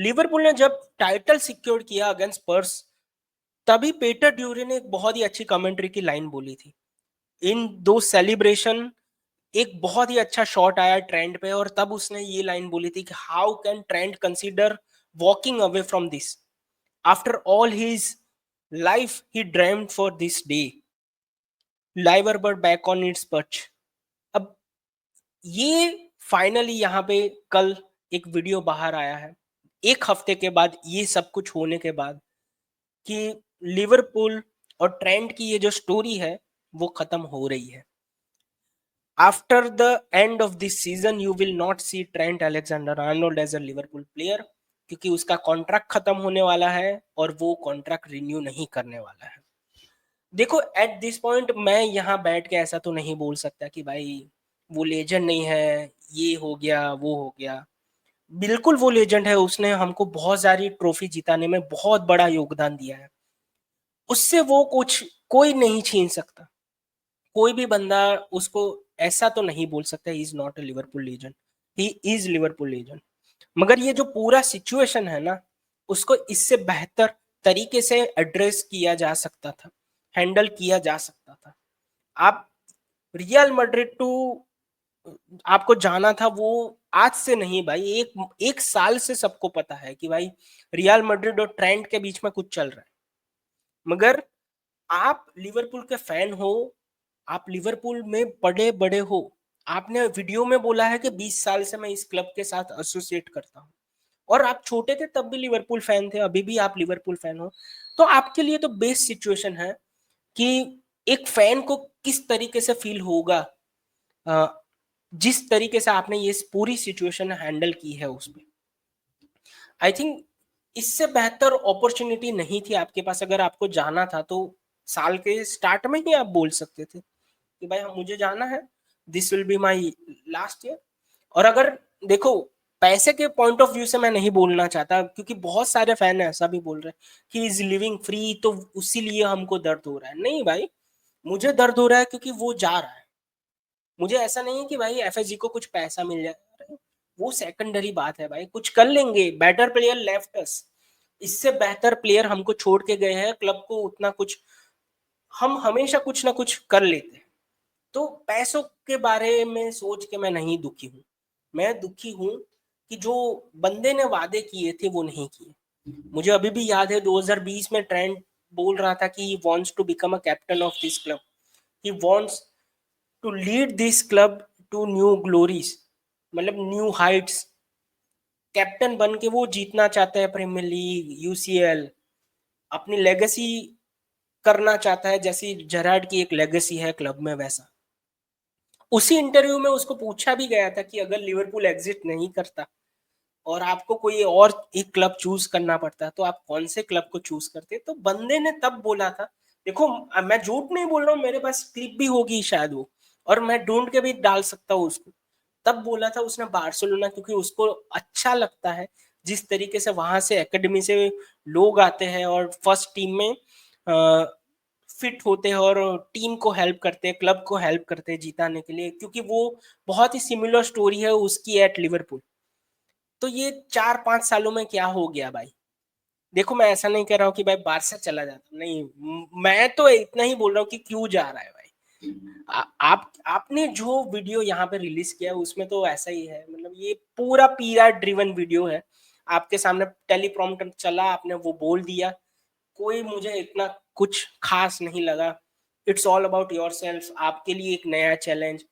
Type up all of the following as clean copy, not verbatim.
Liverpool ने जब title secure किया अगेंस्ट स्पर्स, तभी पीटर ड्यूरी ने एक बहुत ही अच्छी कमेंट्री की लाइन बोली थी इन दो सेलिब्रेशन। एक बहुत ही अच्छा शॉट आया ट्रेंड पे और तब उसने ये लाइन बोली थी कि how can trend consider walking away from this after all his life he dreamed for this day, liver but back on it's perch. अब ये फाइनली यहाँ पे कल एक वीडियो बाहर आया है, एक हफ्ते के बाद ये सब कुछ होने के बाद, कि लिवरपूल और ट्रेंट की ये जो स्टोरी है वो खत्म हो रही है। After the end of this season you will not see Trent Alexander Arnold as a Liverpool player, क्योंकि उसका कॉन्ट्रैक्ट खत्म होने वाला है और वो कॉन्ट्रैक्ट रिन्यू नहीं करने वाला है। देखो एट दिस पॉइंट मैं यहाँ बैठ के ऐसा तो नहीं बोल सकता कि भाई वो लेजेंड नहीं है, ये हो गया वो हो गया। बिल्कुल वो लेजेंड है, उसने हमको बहुत सारी ट्रॉफी जिताने में बहुत बड़ा योगदान दिया है, उससे वो कुछ कोई नहीं छीन सकता। कोई भी बंदा उसको ऐसा तो नहीं बोल सकता he is not a Liverpool legend, he is Liverpool legend. मगर ये जो पूरा सिचुएशन है ना, उसको इससे बेहतर तरीके से एड्रेस किया जा सकता था, हैंडल किया जा सकता था। आप रियल मैड्रिड टू आपको जाना था वो आज से नहीं भाई, एक एक साल से सबको पता है कि भाई रियल मैड्रिड और ट्रेंट के बीच में कुछ चल रहा है। मगर आप लिवरपूल के फैन हो, आप लिवरपूल में बड़े बड़े हो, आपने वीडियो में बोला है कि 20 साल से मैं इस क्लब के साथ एसोसिएट करता हूँ, और आप छोटे थे तब भी लिवरपूल फैन थे, अभी भी आप लिवरपूल फैन हो, तो आपके लिए तो बेस्ट सिचुएशन है कि एक फैन को किस तरीके से फील होगा, अ, जिस तरीके से आपने ये पूरी सिचुएशन हैंडल की है उसमें। आई थिंक इससे बेहतर अपॉर्चुनिटी नहीं थी आपके पास। अगर आपको जाना था तो साल के स्टार्ट में ही आप बोल सकते थे कि भाई हम मुझे जाना है, this will be my last year. और अगर देखो पैसे के पॉइंट ऑफ व्यू से मैं नहीं बोलना चाहता, क्योंकि बहुत सारे फैन ऐसा भी बोल रहे हैं कि इज लिविंग फ्री तो उसीलिए हमको दर्द हो रहा है। नहीं भाई, मुझे दर्द हो रहा है क्योंकि वो जा रहा है। मुझे ऐसा नहीं है कि भाई एफएसजी को कुछ पैसा मिल जाए, वो सेकंडरी बात है भाई, कुछ कर लेंगे, बेटर प्लेयर लेफ्ट अस, इससे बेहतर प्लेयर हमको छोड़ के गए हैं, क्लब को उतना कुछ, हम हमेशा कुछ ना कुछ कर लेते हैं। तो पैसों के बारे में सोच के मैं नहीं दुखी हूँ, मैं दुखी हूँ कि जो बंदे ने वादे किए थे वो नहीं किए। मुझे अभी भी याद है 2020 में ट्रेंड बोल रहा था कि he wants to become a captain of this club, he wants to lead this club to new glories, मतलब न्यू हाइट्स। कैप्टन बन के वो जीतना चाहता है प्रीमियर लीग, यूसीएल, अपनी लेगेसी करना चाहता है, जैसी जेरार्ड की एक लेगेसी है क्लब में वैसा। उसी इंटरव्यू में उसको पूछा भी गया था कि अगर लिवरपूल एग्जिट नहीं करता और आपको कोई और एक क्लब चूज करना पड़ता तो आप कौन से क्लब को चूज करते, तो बंदे ने तब बोला था, देखो मैं झूठ नहीं बोल रहा हूँ, मेरे पास क्लिप भी होगी शायद वो, और मैं ढूंढ के भी डाल सकता हूँ उसको। तब बोला था उसने बार्सिलोना, क्योंकि उसको अच्छा लगता है जिस तरीके से वहां से एकेडमी से लोग आते हैं और फर्स्ट टीम में फिट होते हैं और टीम को हेल्प करते हैं, क्लब को हेल्प करते हैं जीताने के लिए, क्योंकि वो बहुत ही सिमिलर स्टोरी है उसकी एट लिवरपूल। तो ये 4-5 सालों में क्या हो गया भाई। देखो मैं ऐसा नहीं कह रहा हूँ कि भाई बारसा चला जाता, नहीं, मैं तो इतना ही बोल रहा हूँ कि क्यों जा रहा है भाई। आप आपने जो वीडियो यहाँ पे रिलीज किया उसमें तो ऐसा ही है, मतलब ये पूरा पीआर ड्रिवन वीडियो है, आपके सामने टेलीप्रॉम्प्टर चला, आपने वो बोल दिया, कोई मुझे इतना कुछ खास नहीं लगा। इट्स ऑल अबाउट योरसेल्फ, आपके लिए एक नया चैलेंज।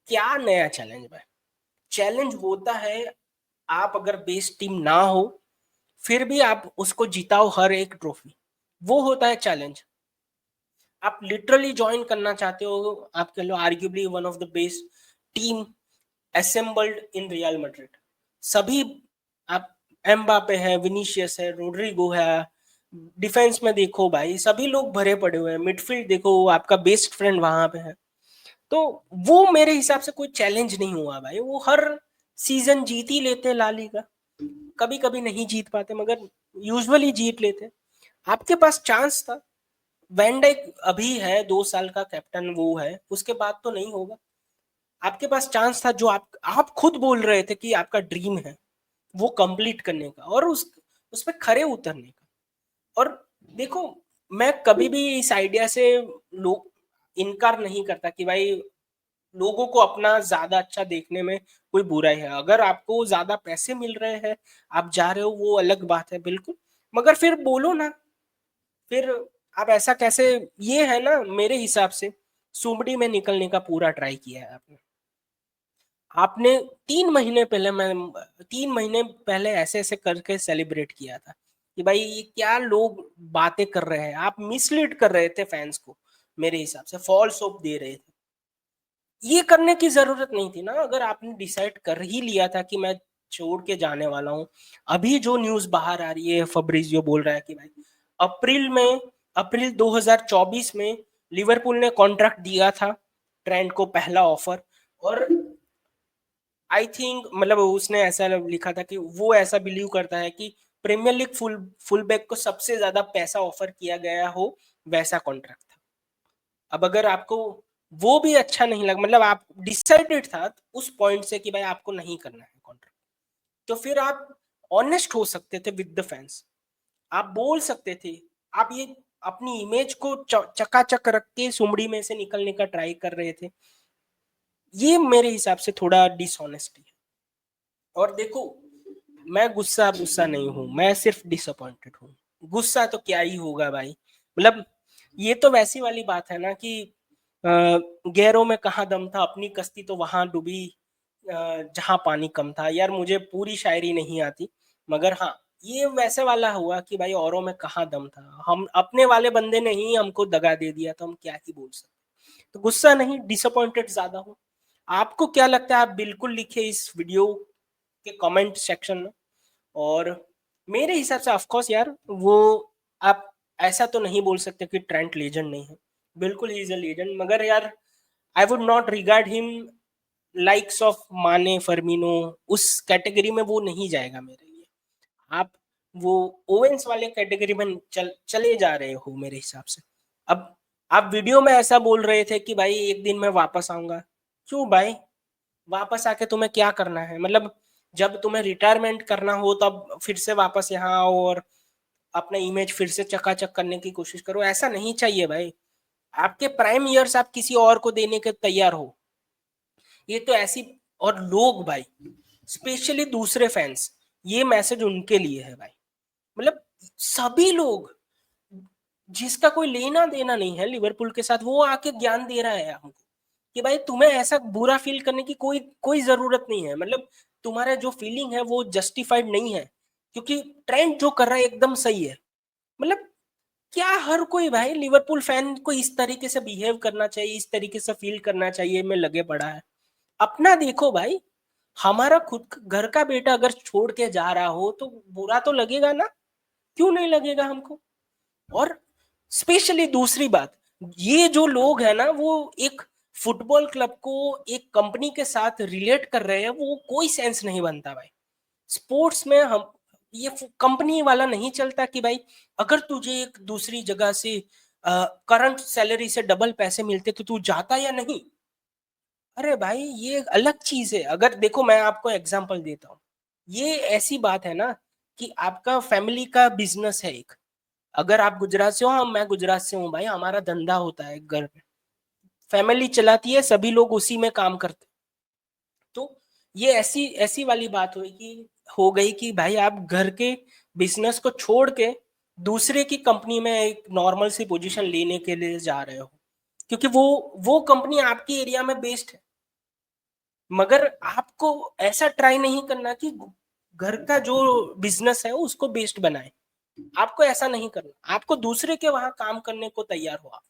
क्या नया चैलेंज भाई, चैलेंज होता है आप अगर बेस टीम ना हो फिर भी आप उसको जिताओ हर एक ट्रॉफी, वो होता है चैलेंज। आप लिटरली ज्वाइन करना चाहते हो, आप कह लो arguably one of the best team assembled in Real Madrid. सभी आप, एम्बापे है, विनीशियस है, रोड्रिगो है, डिफेंस में देखो भाई सभी लोग भरे पड़े हुए हैं, मिडफील्ड देखो आपका बेस्ट फ्रेंड वहां पे है। तो वो मेरे हिसाब से कोई चैलेंज नहीं हुआ भाई, वो हर सीजन जीत ही लेते ला लीगा, कभी कभी नहीं जीत पाते मगर यूजुअली जीत लेते। आपके पास चांस था, वैन डाइक अभी है 2 साल का कैप्टन, वो है, उसके बाद तो नहीं होगा। आपके पास चांस था, जो आप खुद बोल रहे थे कि आपका ड्रीम है, वो कंप्लीट करने का और उस पे खरे उतरने का। और देखो, मैं कभी भी इस आइडिया से लोग इनकार नहीं करता कि भाई लोगों को अपना ज्यादा अच्छा देखने में कोई बुराई है। अगर आपको ज्यादा पैसे मिल रहे हैं, आप जा रहे हो, वो अलग बात है बिल्कुल, मगर फिर बोलो ना। फिर आप ऐसा कैसे, ये है ना मेरे हिसाब से सुमड़ी में निकलने का पूरा ट्राई किया है आपने। आपने 3 महीने पहले, मैं 3 महीने पहले ऐसे ऐसे करके सेलिब्रेट किया था कि भाई ये क्या लोग बातें कर रहे हैं, आप मिसलीड कर रहे थे फैंस को, मेरे हिसाब से फॉल्स होप दे रहे थे। ये करने की जरूरत नहीं थी ना। अगर आपने डिसाइड कर ही लिया था कि मैं छोड़ के जाने वाला हूँ, अभी जो न्यूज बाहर आ रही है, फब्रिजियो बोल रहा है कि भाई अप्रैल में, अप्रैल 2024 में लिवरपूल ने कॉन्ट्रैक्ट दिया था ट्रेंट को, पहला ऑफर। और आई थिंक मतलब उसने ऐसा लिखा था कि वो ऐसा बिलीव करता है कि प्रीमियर लीग फुल बैक को सबसे ज्यादा पैसा ऑफर किया गया हो, वैसा कॉन्ट्रैक्ट था। अब अगर आपको वो भी अच्छा नहीं लगा, मतलब आप डिसाइडेड था उस पॉइंट से कि भाई आपको नहीं करना है कॉन्ट्रैक्ट, तो फिर आप ऑनेस्ट हो सकते थे विद द फैंस। आप बोल सकते थे। आप ये अपनी इमेज को चकाचक रख के सुमड़ी में से निकलने का ट्राई कर रहे थे। ये मेरे हिसाब से थोड़ा डिसऑनेस्टी है। और देखो, मैं गुस्सा गुस्सा नहीं हूं, मैं सिर्फ डिसअपॉइंटेड हूँ। गुस्सा तो क्या ही होगा भाई, मतलब ये तो वैसी वाली बात है ना कि गैरों में कहाँ दम था, अपनी कश्ती तो वहां डूबी जहां पानी कम था। यार मुझे पूरी शायरी नहीं आती, मगर हाँ, ये वैसे वाला हुआ कि भाई औरों में कहाँ दम था, हम अपने वाले बंदे ने ही हमको दगा दे दिया, तो हम क्या ही बोल सकते। तो गुस्सा नहीं, डिसअपॉइंटेड ज्यादा हूँ। आपको क्या लगता है, आप बिल्कुल लिखे इस वीडियो के कमेंट सेक्शन में। और मेरे हिसाब से ऑफ कोर्स यार, वो आप ऐसा तो नहीं बोल सकते कि ट्रेंट लीजेंड नहीं है, बिल्कुल ही इज अ लीजेंड, मगर यार I would not regard him likes of माने फर्मिनो, उस कैटेगरी में वो नहीं जाएगा मेरे लिए। आप वो ओवेंस वाले कैटेगरी में चले जा रहे हो मेरे हिसाब से। अब आप वीडियो में ऐसा बोल रहे थे कि भाई एक दिन मैं वापस आऊंगा। क्यों भाई, वापस आके तुम्हें क्या करना है? मतलब जब तुम्हें रिटायरमेंट करना हो तब फिर से वापस यहाँ आओ और अपना इमेज फिर से चकाचक करने की कोशिश करो, ऐसा नहीं चाहिए भाई। आपके प्राइम ईयर्स आप किसी और को देने के तैयार हो, ये तो ऐसी। और लोग भाई, स्पेशली दूसरे फैंस, ये मैसेज उनके लिए है भाई। मतलब सभी लोग, जिसका कोई लेना देना नहीं है लिवरपूल के साथ, वो आके ज्ञान दे रहा है हमको कि भाई तुम्हें ऐसा बुरा फील करने की कोई कोई जरूरत नहीं है। मतलब तुम्हारा जो फीलिंग है वो जस्टिफाइड नहीं है, क्योंकि ट्रेंड जो कर रहा है एकदम सही है। मतलब क्या हर कोई भाई लिवरपूल फैन को इस तरीके से बिहेव करना चाहिए, इस तरीके से फील करना चाहिए में लगे पड़ा है? अपना देखो भाई, हमारा खुद घर का बेटा अगर छोड़ के जा रहा हो तो बुरा तो लगेगा ना, क्यों नहीं लगेगा हमको? और स्पेशली दूसरी बात, ये जो लोग हैं ना, वो एक फुटबॉल क्लब को एक कंपनी के साथ रिलेट कर रहे हैं, वो कोई सेंस नहीं बनता भाई। स्पोर्ट्स में हम ये कंपनी वाला नहीं चलता कि भाई अगर तुझे एक दूसरी जगह से करंट सैलरी से डबल पैसे मिलते तो तू जाता या नहीं? अरे भाई ये एक अलग चीज है। अगर देखो, मैं आपको एग्जांपल देता हूँ, ये ऐसी बात है ना कि आपका फैमिली का बिजनेस है एक। अगर आप गुजरात से हो, हम मैं गुजरात से हूँ भाई, हमारा धंधा होता है घर पे, फैमिली चलाती है, सभी लोग उसी में काम करते। तो ये ऐसी ऐसी वाली बात हो गई कि भाई आप घर के बिजनेस को छोड़ के दूसरे की कंपनी में एक नॉर्मल सी पोजीशन लेने के लिए जा रहे हो, क्योंकि वो कंपनी आपकी एरिया में बेस्ड है। मगर आपको ऐसा ट्राई नहीं करना कि घर का जो बिजनेस है उसको बेस्ड बनाए। आपको ऐसा नहीं करना, आपको दूसरे के वहां काम करने को तैयार हो आप।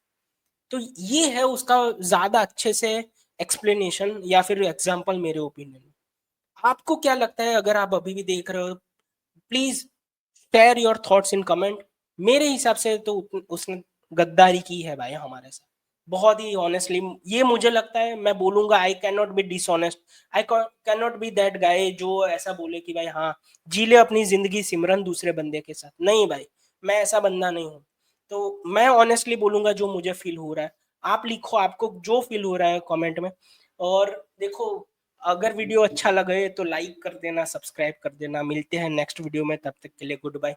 तो ये है उसका ज्यादा अच्छे से एक्सप्लेनेशन या फिर एग्जांपल मेरे ओपिनियन में। आपको क्या लगता है? अगर आप अभी भी देख रहे हो, please share your thoughts in comment. मेरे हिसाब से तो उसने गद्दारी की है भाई हमारे साथ, बहुत ही ऑनेस्टली। ये मुझे लगता है, मैं बोलूंगा I can not be dishonest, I can not be that guy जो ऐसा बोले कि भाई हाँ जी ले अपनी जिंदगी सिमरन दूसरे बंदे के साथ। नहीं भाई, मैं ऐसा बंदा नहीं हूँ। तो मैं ऑनेस्टली बोलूंगा जो मुझे फील हो रहा है। आप लिखो आपको जो फील हो रहा है कमेंट में। और देखो, अगर वीडियो अच्छा लगे तो लाइक कर देना, सब्सक्राइब कर देना। मिलते हैं नेक्स्ट वीडियो में, तब तक के लिए गुड बाय।